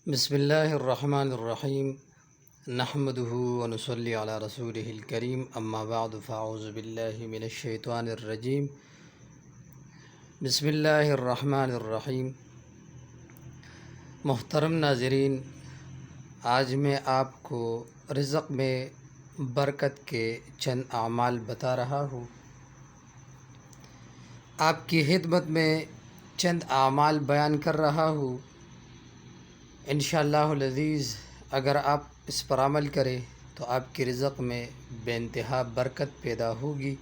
بسم اللہ الرحمن الرحیم نحمده ونصلی علی رسولہ الکریم اما بعد فاعوذ باللہ من الشیطان الرجیم بسم اللہ الرحمن الرحیم۔ محترم ناظرین، آج میں آپ کو رزق میں برکت کے چند اعمال بتا رہا ہوں۔ آپ کی خدمت میں چند اعمال بیان کر رہا ہوں۔ انشاءاللہ العزیز اگر آپ اس پر عمل کریں تو آپ کے رزق میں بے انتہا برکت پیدا ہوگی۔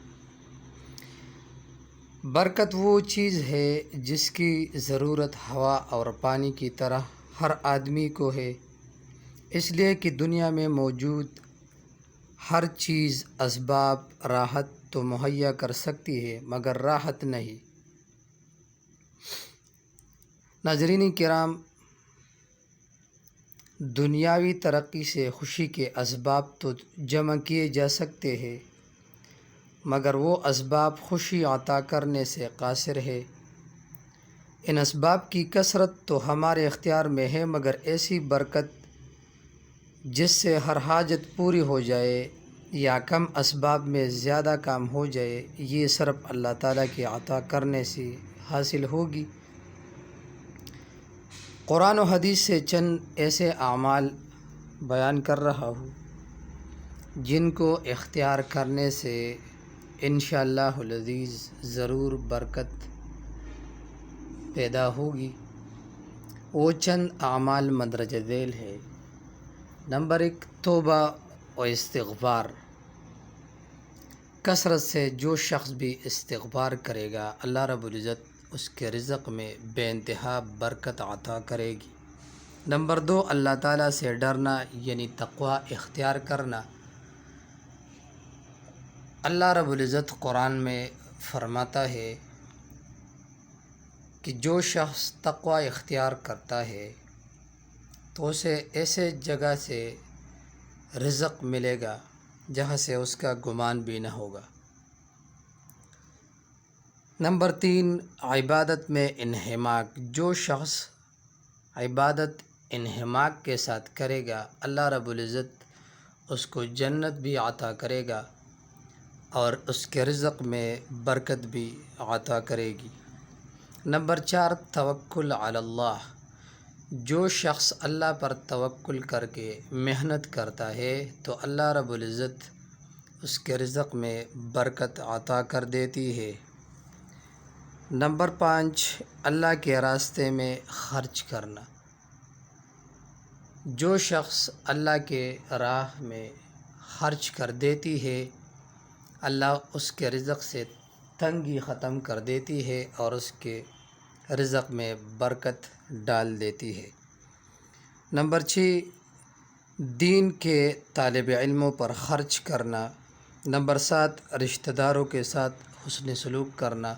برکت وہ چیز ہے جس کی ضرورت ہوا اور پانی کی طرح ہر آدمی کو ہے، اس لیے کہ دنیا میں موجود ہر چیز اسباب راحت تو مہیا کر سکتی ہے مگر راحت نہیں۔ ناظرین کرام، دنیاوی ترقی سے خوشی کے اسباب تو جمع کیے جا سکتے ہیں مگر وہ اسباب خوشی عطا کرنے سے قاصر ہے۔ ان اسباب کی کثرت تو ہمارے اختیار میں ہے مگر ایسی برکت جس سے ہر حاجت پوری ہو جائے یا کم اسباب میں زیادہ کام ہو جائے، یہ صرف اللہ تعالیٰ کے عطا کرنے سے حاصل ہوگی۔ قرآن و حدیث سے چند ایسے اعمال بیان کر رہا ہوں جن کو اختیار کرنے سے انشاءاللہ العزیز ضرور برکت پیدا ہوگی۔ وہ چند اعمال مندرجہ ذیل ہے۔ نمبر 1، توبہ و استغفار۔ کثرت سے جو شخص بھی استغفار کرے گا اللہ رب العزت اس کے رزق میں بے انتہا برکت عطا کرے گی۔ نمبر 2، اللہ تعالیٰ سے ڈرنا یعنی تقوی اختیار کرنا۔ اللہ رب العزت قرآن میں فرماتا ہے کہ جو شخص تقوی اختیار کرتا ہے تو اسے ایسے جگہ سے رزق ملے گا جہاں سے اس کا گمان بھی نہ ہوگا۔ نمبر 3، عبادت میں انہماک۔ جو شخص عبادت انہماک کے ساتھ کرے گا اللہ رب العزت اس کو جنت بھی عطا کرے گا اور اس کے رزق میں برکت بھی عطا کرے گی۔ نمبر 4، توکل علی اللہ۔ جو شخص اللہ پر توکل کر کے محنت کرتا ہے تو اللہ رب العزت اس کے رزق میں برکت عطا کر دیتی ہے۔ نمبر 5، اللہ کے راستے میں خرچ کرنا۔ جو شخص اللہ کے راہ میں خرچ کر دیتی ہے اللہ اس کے رزق سے تنگی ختم کر دیتی ہے اور اس کے رزق میں برکت ڈال دیتی ہے۔ نمبر 6، دین کے طالب علموں پر خرچ کرنا۔ نمبر 7، رشتہ داروں کے ساتھ حسن سلوک کرنا۔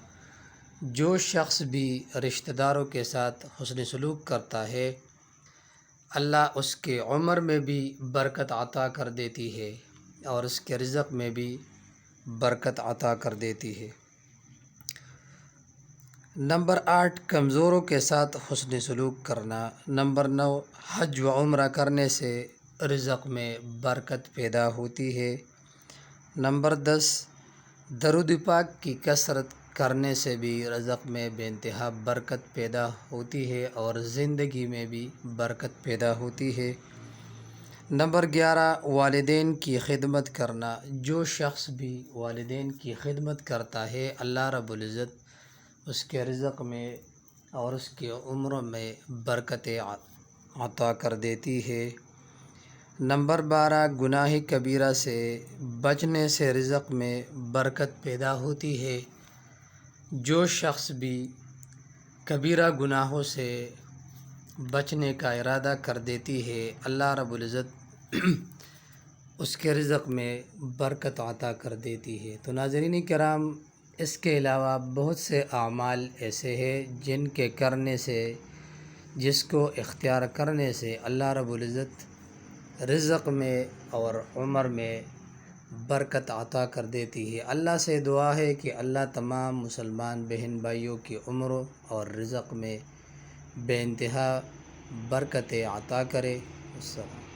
جو شخص بھی رشتہ داروں کے ساتھ حسن سلوک کرتا ہے اللہ اس کے عمر میں بھی برکت عطا کر دیتی ہے اور اس کے رزق میں بھی برکت عطا کر دیتی ہے۔ نمبر 8، کمزوروں کے ساتھ حسن سلوک کرنا۔ نمبر 9، حج و عمرہ کرنے سے رزق میں برکت پیدا ہوتی ہے۔ نمبر 10، درود پاک کی کثرت کرنے سے بھی رزق میں بے انتہا برکت پیدا ہوتی ہے اور زندگی میں بھی برکت پیدا ہوتی ہے۔ نمبر 11، والدین کی خدمت کرنا۔ جو شخص بھی والدین کی خدمت کرتا ہے اللہ رب العزت اس کے رزق میں اور اس کی عمر میں برکت عطا کر دیتی ہے۔ نمبر 12، گناہ کبیرہ سے بچنے سے رزق میں برکت پیدا ہوتی ہے۔ جو شخص بھی کبیرہ گناہوں سے بچنے کا ارادہ کر دیتی ہے اللہ رب العزت اس کے رزق میں برکت عطا کر دیتی ہے۔ تو ناظرین کرام، اس کے علاوہ بہت سے اعمال ایسے ہیں جن کے کرنے سے، جس کو اختیار کرنے سے اللہ رب العزت رزق میں اور عمر میں برکت عطا کر دیتی ہے۔ اللہ سے دعا ہے کہ اللہ تمام مسلمان بہن بھائیوں کی عمر اور رزق میں بے انتہا برکتیں عطا کرے۔ السلام۔